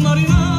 Marinare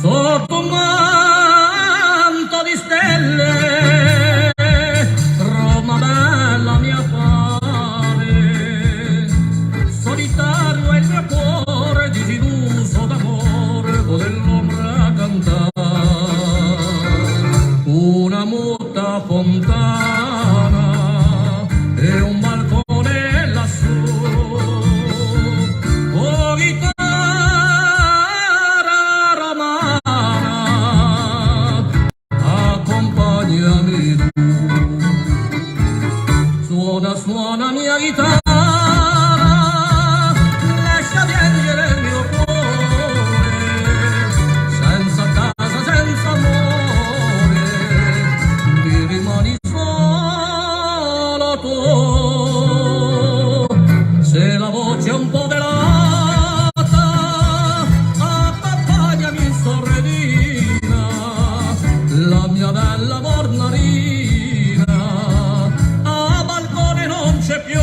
Sotto un manto di stelle, Roma bella mi appare, solitario è il mio cuore, disilluso d'amore, con dell'ombra cantare, una muta fontana e un balcone lassù, oh chitarra romana, accompagnami tu, suona mia chitarra, lascia piangere il mio cuore, senza casa, senza amore, mi rimani solo tu, se la voce è un po' velata, accompagnami in sordina, la mia bella mornarina, a balcone non c'è più.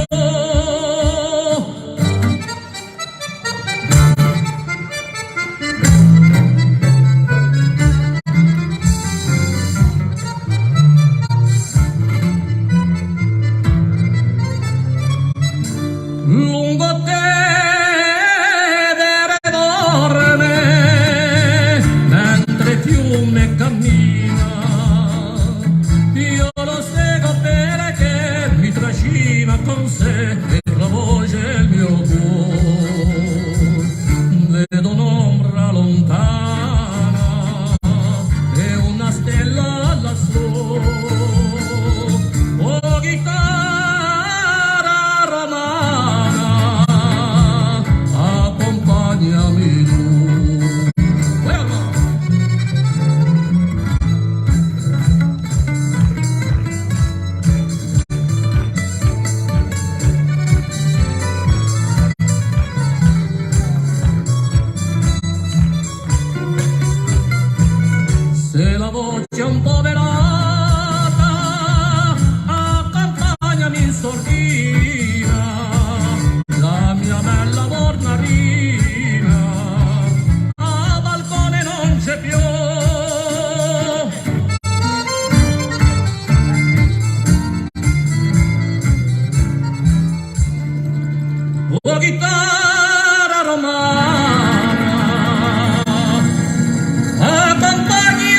Lungo te deve dorme, mentre il fiume cammina, io lo seguo perché mi trascina con sé e travolge il mio cuore. Vedo un'ombra lontana e una stella lassù, oh chitarra romana, accompagnami tu. Se la voce è un po' velata, accompagnami in sordina, la mia bella mornarina, a balcone non c'è più. Oh chitarra romana, accompagnami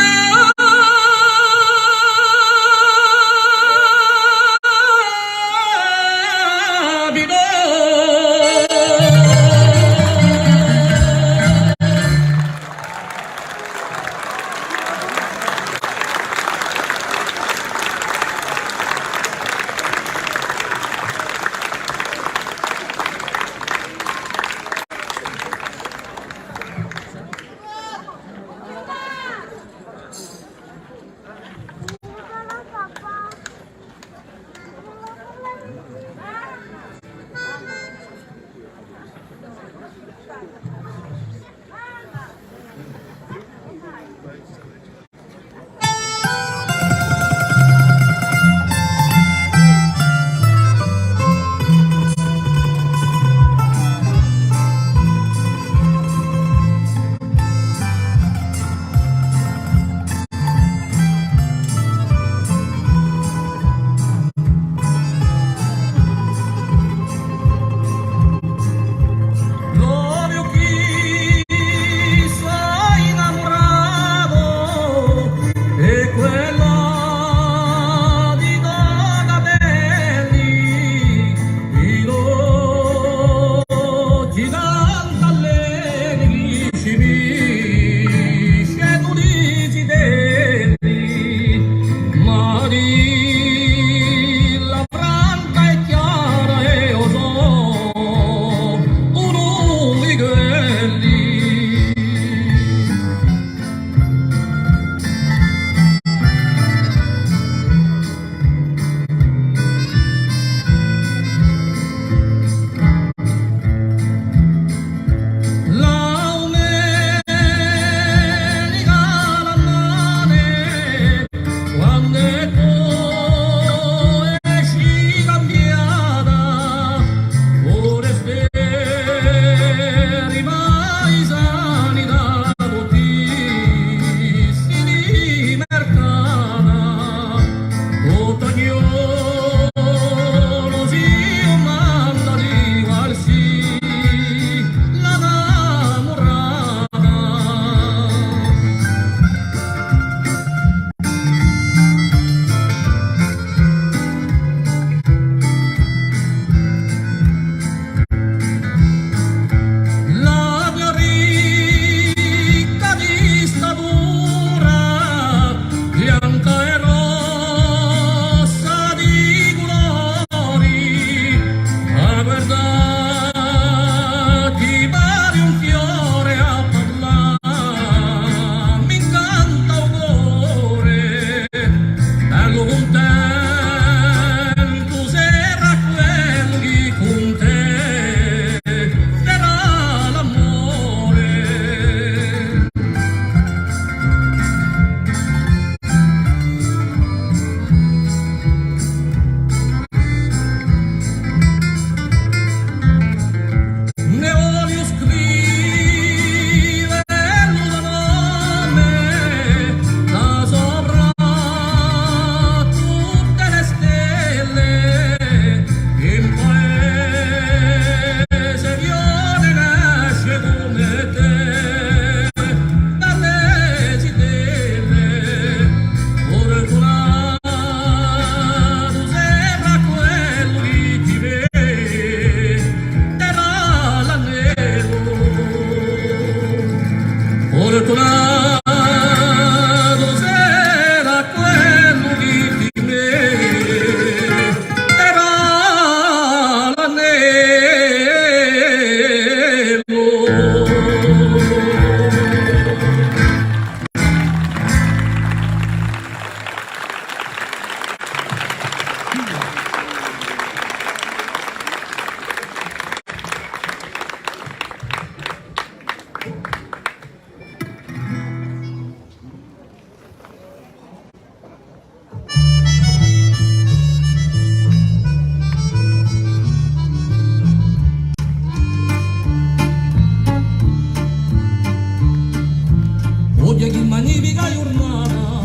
magnifica giornata,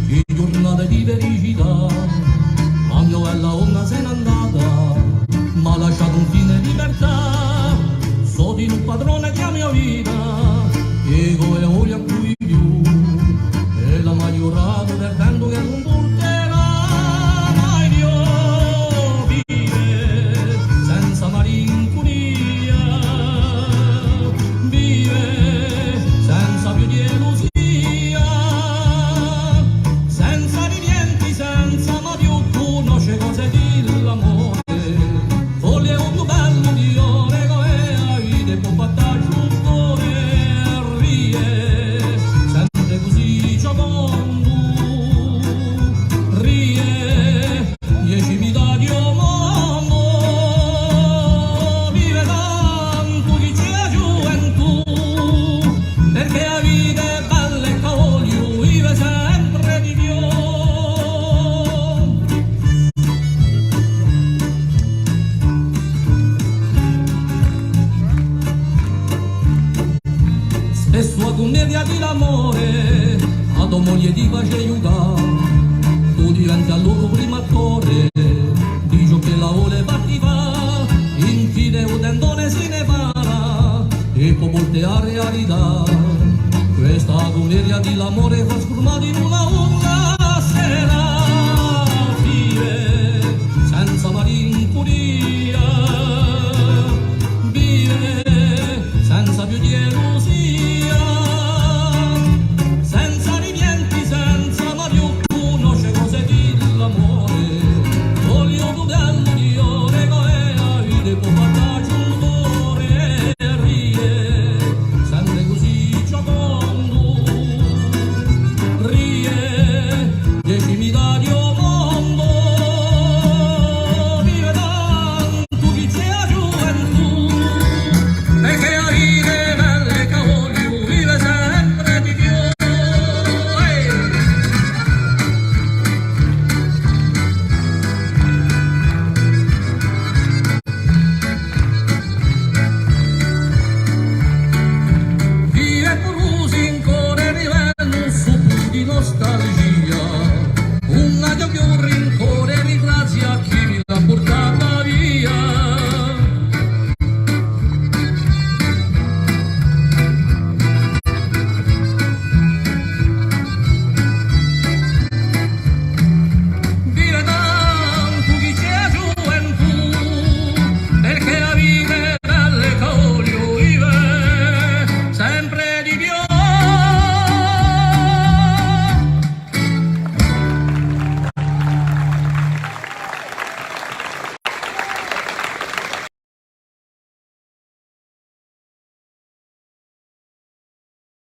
che giornata di felicità. Ma mia bella onna se n'è andata, m'ha lasciato un fine di libertà. So di un padrone che ha mia vita, e come voglio a cui più, e la maggiorato del vento che non porterà mai più. Vive senza malinconia, vive senza più di illusia, senza rimpianti, senza mai più conosce cose dell'amore. Foglie un bello di ore come la vita e può battere sul cuore, rie, sempre così giocondo, rie, 10.000 di mondo, vive tanto chi c'è gioventù, perché la vita è bella e cavoglio, vive sempre di più. Spesso a commedia di l'amore, a tua moglie ti face aiutare, tu diventi al loro primo attore, di ciò che la voleva attivare, infine un tendone si ne para, e può portare a realtà. Questa commedia di l'amore fa sfumare in una